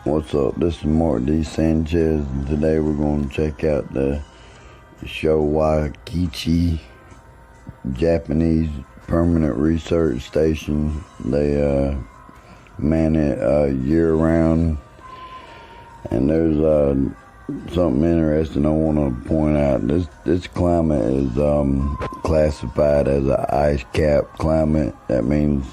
What's up? This is Mark D. Sanchez, and today we're going to check out the Syowa Kichi Japanese Permanent Research Station. They man it year-round, and there's something interesting I want to point out. This climate is classified as an ice cap climate. That means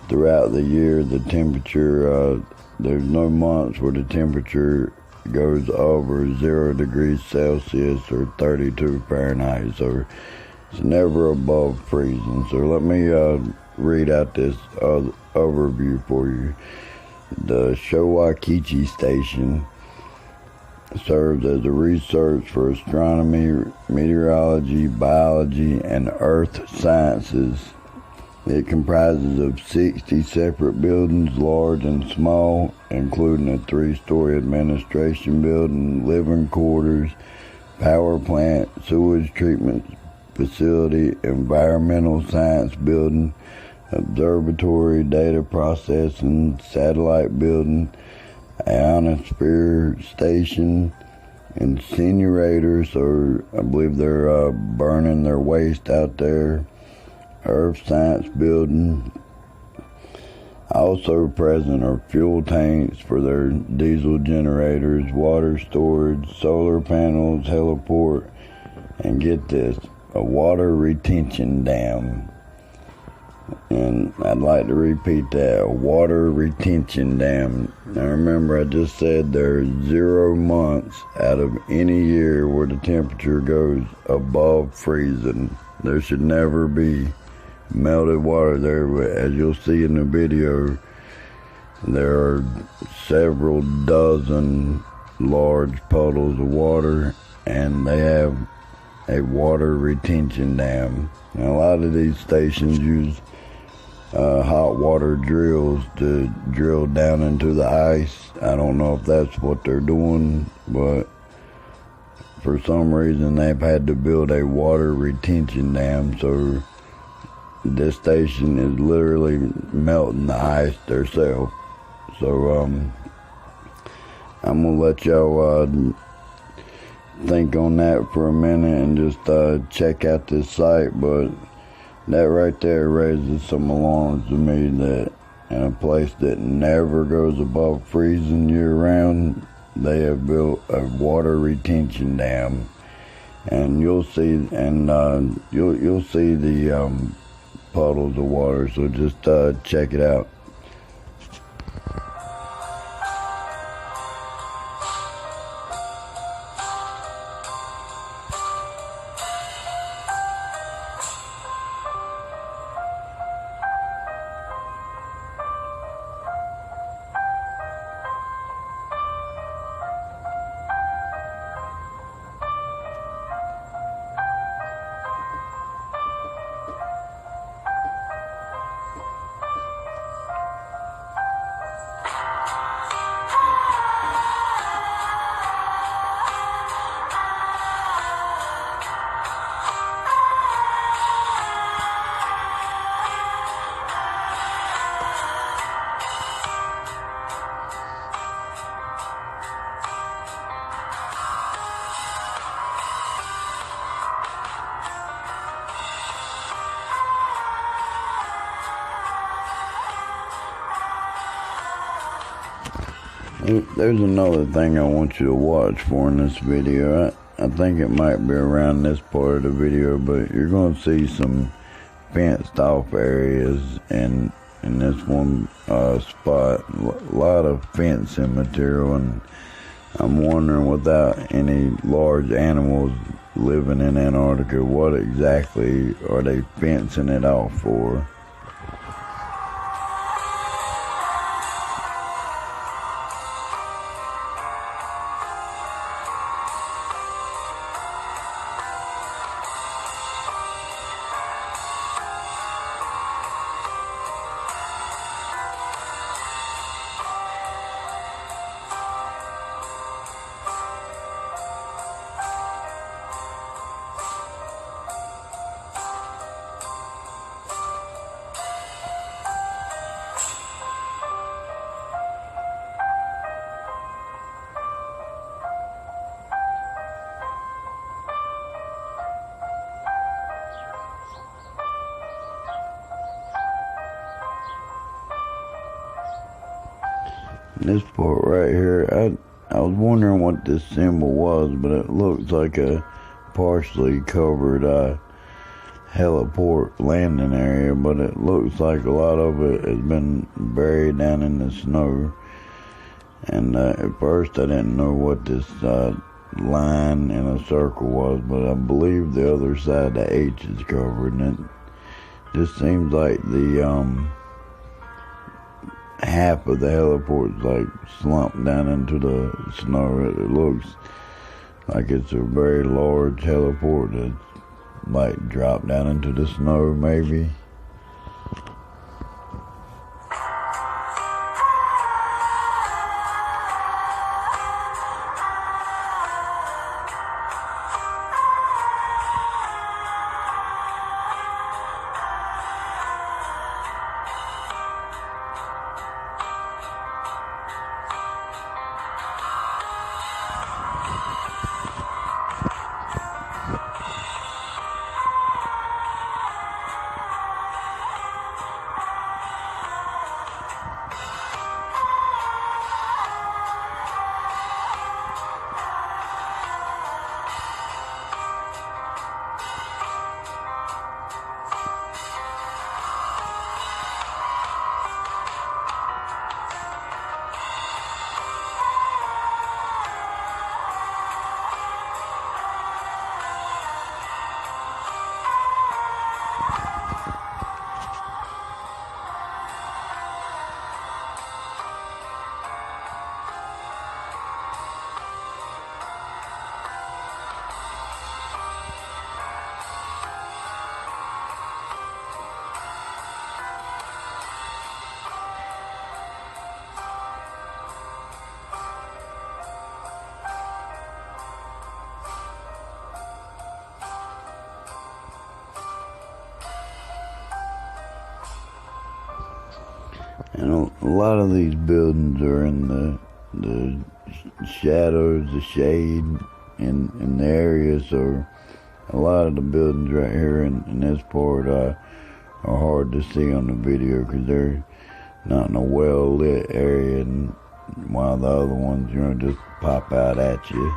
throughout the year the temperature there's no months where the temperature goes over 0 degrees Celsius or 32 Fahrenheit, so it's never above freezing. So let me read out this overview for you. The Syowa Kichi Station serves as a research for astronomy, meteorology, biology, and earth sciences. It comprises of 60 separate buildings, large and small, including a 3-story administration building, living quarters, power plant, sewage treatment facility, environmental science building, observatory, data processing, satellite building, ionosphere station, incinerators, or I believe they're burning their waste out there, earth science building. Also present are fuel tanks for their diesel generators, water storage, solar panels, heliport, and get this, a water retention dam. And I'd like to repeat that, a water retention dam. Now remember, I just said there's 0 months out of any year where the temperature goes above freezing. There should never be melted water there, but as you'll see in the video, there are several dozen large puddles of water, and they have a water retention dam. Now, a lot of these stations use hot water drills to drill down into the ice. I don't know if that's what they're doing, but for some reason they've had to build a water retention dam, so this station is literally melting the ice themselves. So I'm gonna let y'all think on that for a minute and just check out this site. But that right there raises some alarms to me, that in a place that never goes above freezing year round, they have built a water retention dam. And you'll see, and you'll see the puddles of water, so just check it out. There's another thing I want you to watch for in this video. I think it might be around this part of the video, but you're going to see some fenced off areas in this one spot. A lot of fencing material, and I'm wondering, without any large animals living in Antarctica, what exactly are they fencing it off for? This part right here, I was wondering what this symbol was, but it looks like a partially covered heliport landing area, but it looks like a lot of it has been buried down in the snow. And at first I didn't know what this line in a circle was, but I believe the other side, the H, is covered, and it just seems like the half of the heliport's like slumped down into the snow. It looks like it's a very large heliport that's like dropped down into the snow, maybe. And a lot of these buildings are in the shadows, the shade in the area, so a lot of the buildings right here in this part are hard to see on the video because they're not in a well-lit area, and while the other ones, just pop out at you.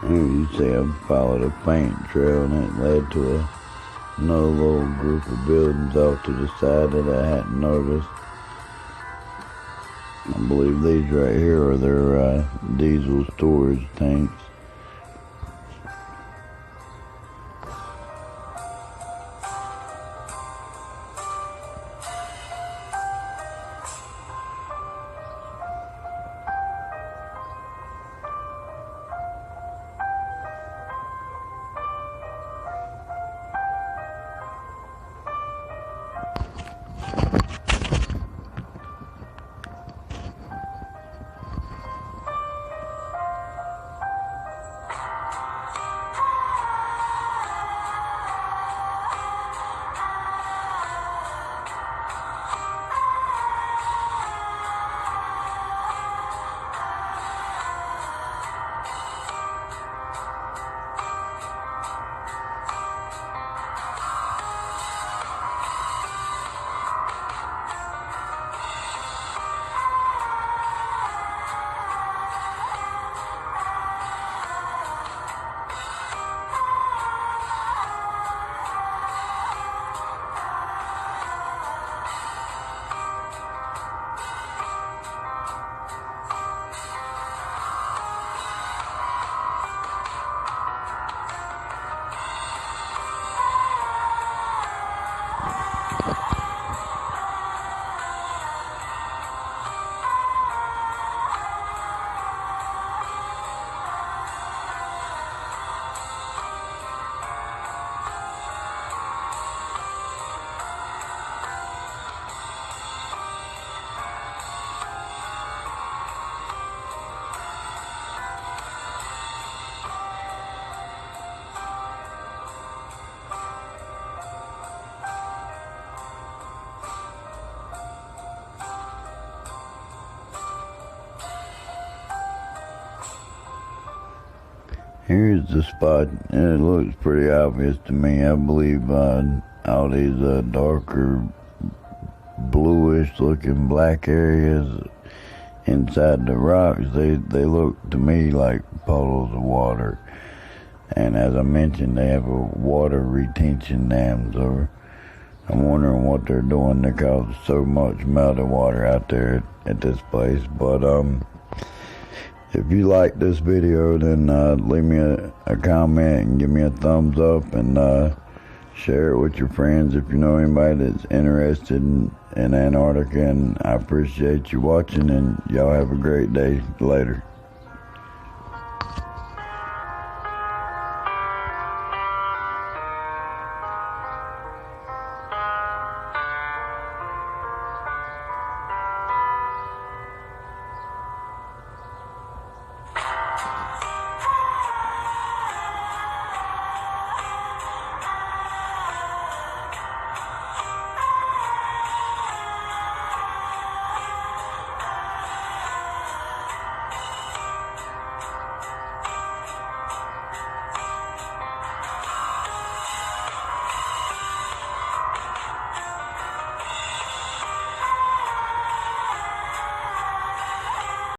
You see, I followed a paint trail and it led to another little group of buildings off to the side that I hadn't noticed. I believe these right here are their diesel storage tanks. Here's the spot, and it looks pretty obvious to me. I believe all these darker bluish looking black areas inside the rocks, they look to me like puddles of water. And as I mentioned, they have a water retention dam, so I'm wondering what they're doing to cause so much melted water out there at this place. But if you like this video, then leave me a comment and give me a thumbs up, and share it with your friends if you know anybody that's interested in Antarctica. And I appreciate you watching, and y'all have a great day. Later.